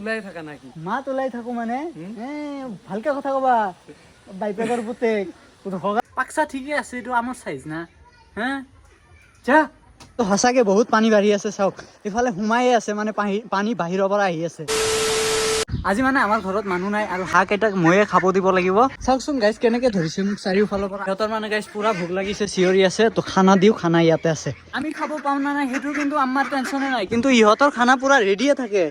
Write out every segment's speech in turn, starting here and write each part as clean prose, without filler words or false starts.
ওলাই থাকা নাকি? মাত ওলাই থাকো মানে ভালকে কথা কবা বাইপেকৰ পুতেক পাকচা ঠিকে আছে এইটো আমাৰ সাইজ না যা তো সঁচাকে বহুত পানী বাঢ়ি আছে চাওক ইফালে সোমায়ে আছে মানে পানী বাহিৰৰ পৰা আহি আছে আজি মানে আমাৰ ঘৰত মানুহ নাই আৰু হাঁহ কেইটাক ময়ে খাব দিব লাগিব চাওকচোন গাইজ কেনেকে ধৰিছে মোক চাৰিওফালৰ পৰা সিহঁতৰ মানে গাইজ পুৰা ভোক লাগিছে চিঞৰি আছে তো খানা দিও খানা ইয়াতে আছে আমি খাব পাম না নাই সেইটো কিন্তু আমাৰ টেনচনে নাই কিন্তু ইহঁতৰ খানা পুৰা ৰেডিয়ে থাকে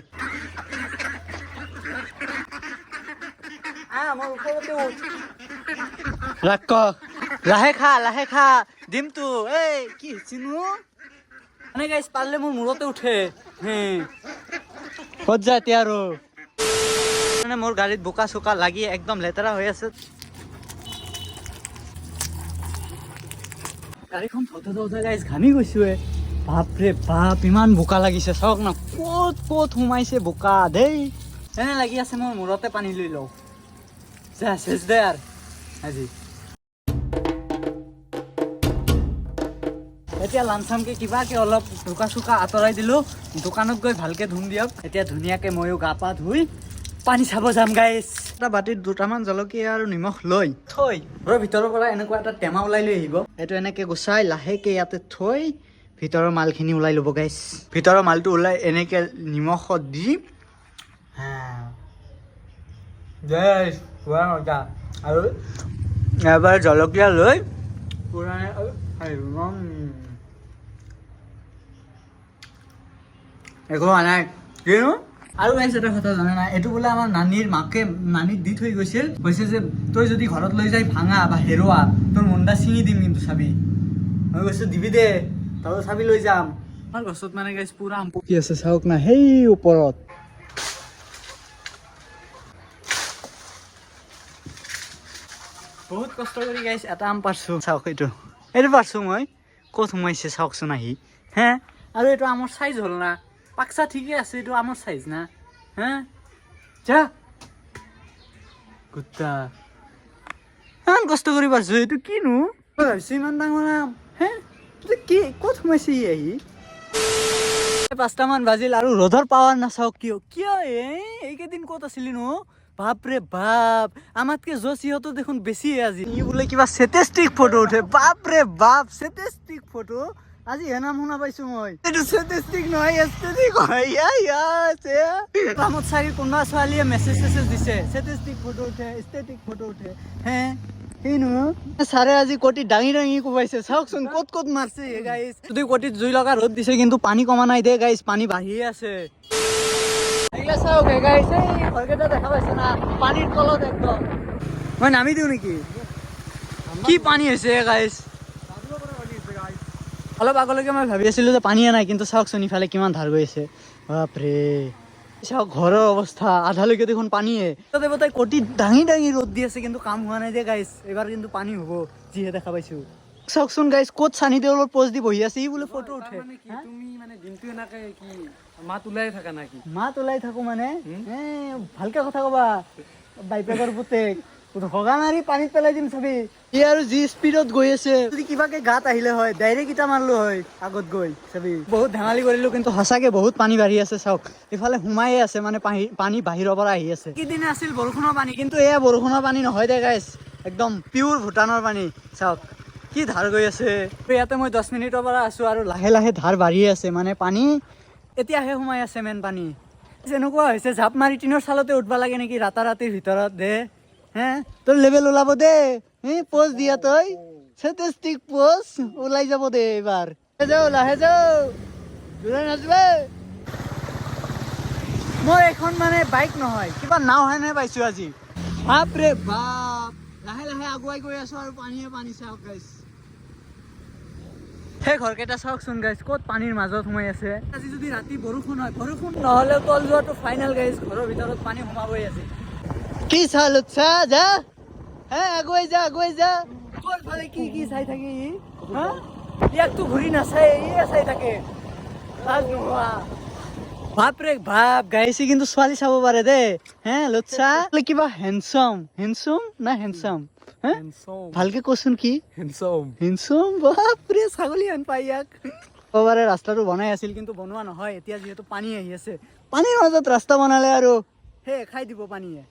লাহে খা ডিমটো এই কি চিনু মানে গাইজ পাৰলে মোৰ মূৰতে উঠে ক'ত যায় এতিয়া আৰু মানে মোৰ গাড়ীত বোকা চোকা লাগি একদম লেতেৰা হৈ আছে গাড়ীখন থতে গাইজ ঘামি গৈছোৱে বাপৰে বাপ ইমান বোকা লাগিছে চাওক না ক'ত সোমাইছে বোকা দেই এনে লাগি আছে মোৰ মূৰতে পানী লৈ লওঁ যা চেচ দে আৰু আজি এতিয়া লামচামকে কিবাকে অলপ বোকা চোকা আঁতৰাই দিলো দোকানত গৈ ভালকে ধুম দিয়ক এতিয়া ধুনীয়াকে ময়ো গা পা ধুই পানী চাব যাম গাইজ এটা বাটিত দুটামান জলকীয়া আৰু নিমখ লৈ থৈ ঘৰৰ ভিতৰৰ পৰা এনেকুৱা এটা টেমা ওলাই লৈ আহিব এইটো এনেকে গুচাই লাহেকে ইয়াতে থৈ ভিতৰৰ মালখিনি ওলাই ল'ব গাইজ ভিতৰৰ মালটো ওলাই এনেকে নিমখত দি আৰু এবাৰ জলকীয়া লৈ পুৰা একো হোৱা নাই কিনো আৰু গাইছ এটা কথা জানে নাই এইটো বোলে আমাৰ নানীৰ মাকে নানীক দি থৈ গৈছিল কৈছে যে তই যদি ঘৰত লৈ যাই ভাঙা বা হেৰুৱা তোৰ মুণ্ডা ছিঙি দিম কিন্তু চাবি মই কৈছো দিবি দে তই চাবি লৈ যাম আমাৰ গছত মানে গাইছ পুৰা আম পকি আছে চাওক না সেই ওপৰত বহুত কষ্ট কৰি গাইছ এটা আম পাৰছো চাওক এইটো পাৰছো মই ক'ত সোমাইছে চাওকচোন আহি আৰু এইটো আমৰ চাইজ হ'ল না পাকচা ঠিকে আছে এইটো আমৰ সাইজ না যা কুত্তা ইমান কষ্ট কৰি পাৰছো এইটো কিনো ভাবিছো ইমান ডাঙৰ আম কি ক'ত সোমাইছে ই আহি 5টামান বাজিল আৰু ৰ'দৰ পাৱাৰ নাচাওক কিয় এইকেইদিন ক'ত আছিলি নো বাপৰে বাপ আমাতকে জছ ইহঁতো দেখোন বেছি আজি ই বোলে কিবা ষ্টেটিষ্টিক ফটো উঠে বাপৰে বাপ ষ্টেটিষ্টিক ফটো আজি নাম শুনা পাইছো মই এইটো ষ্টেটিষ্টিক নহয় এষ্টেটিক হয় কামত চাৰি কোনোবা ছোৱালীয়ে মেছেজ দিছে ষ্টেটিষ্টিক ফটো উঠে ষ্টেটিক ফটো উঠে কিনো ছাৰে আজি কটি দাঙি কোবাইছে চাওকচোন ক'ত মাৰছে গাইজ যদি কটিত জুই লগা ৰ'দ দিছে কিন্তু পানী কমা নাই দে গাইজ পানী বাঢ়িয়ে আছে চাওক গাইজ ঘৰকেইটা দেখা পাইছে না পানীৰ তলত একদম মই নামি দিওঁ নেকি কি পানী হৈছে গাইজ অলপ আগলৈকে মই ভাবি আছিলো যে পানীয়ে নাই কিন্তু চাওকচোন ইফালে কিমান ধাৰ গৈ আছে বাপৰে চাওক ঘৰৰ অৱস্থা আধালৈকে দেখোন পানীয়ে তাই কটি দাঙি ৰ'দ দি আছে কিন্তু কাম হোৱা নাই যে গাইজ এইবাৰ কিন্তু পানী হ'ব যিহে দেখা পাইছো চাওকচোন গাইজ ক'ত চানি দেউলৰ পোষ্ট দি বহি আছে ই বোলে ফটো উঠে তুমি মানে দিনটো এনেকে কি মাত ওলাই থাকা নাকি? মাত ওলাই থাকো মানে ভালকে কথা কবা বাইপেকৰ পুতেক ভগা মাৰি পানীত পেলাই দিম চাবি ই আৰু যি স্পীডত গৈ আছে যদি কিবাকে গাত আহিলে হয় ডাইৰেক্ট ইটা মাৰলো হয় আগত গৈ চাবি বহুত ধেমালি কৰিলো কিন্তু সঁচাকে বহুত পানী বাঢ়ি আছে চাওক ইফালে সোমায়ে আছে মানে পানী বাহিৰৰ পৰা আহি আছে কিদিনে আছিল বৰষুণৰ পানী কিন্তু এয়া বৰষুণৰ পানী নহয় দে গাইছ একদম পিয়ৰ ভূটানৰ পানী চাওক কি ধাৰ গৈ আছে ইয়াতে মই 10 মিনিটৰ পৰা আছো আৰু লাহে লাহে ধাৰ বাঢ়ি আছে মানে পানী এতিয়াহে সোমাই আছে মেইন পানী যেনেকুৱা হৈছে জাপ মাৰি টিনৰ চালতে উঠবা লাগে নেকি ৰাতিৰ ভিতৰত দে তোৰ লেভেল ওলাব দে পোজ দিয়া তই ষ্টেটিষ্টিক পোজ ওলাই যাব দে এইবাৰ লাহে যাও জোৰে নাচবে মই এখন মানে বাইক নহয় কিবা নাও হেনে পাইছো আজি বাপৰে বাপ লাহে লাহে আগুৱাই গৈ আছো আৰু পানী চাওক গাইছ সেই ঘৰকেইটা চাওকচোন গাইছ ক'ত পানীৰ মাজত সোমাই আছে আজি যদি ৰাতি বৰষুণ হয় বৰষুণ নহ'লে তল যোৱাটো ফাইনেল গাইছ ঘৰৰ ভিতৰত পানী সোমাবই আছে কি চাল উৎসাহ যা আগুৱাই যা ক'ত ফালে কি চাই থাকে ইয়াকতো ঘূৰি নাচায় ইয়ে চাই থাকে লাজ নোহোৱা বাপৰে বাপ গাইছে কিন্তু ছোৱালী চাব পাৰে দে লুৎসা কিবা হেণ্ডচাম না হেণ্ডচাম ভালকে কচোন কি হেণ্ডচাম বাপৰে ছাগলী হেন পাই ইয়াক ক'বাৰে ৰাস্তাটো বনাই আছিল কিন্তু বনোৱা নহয় এতিয়া যিহেতু পানী আহি আছে পানীৰ মাজত ৰাস্তা বনালে আৰু হে খাই দিব পানীয়ে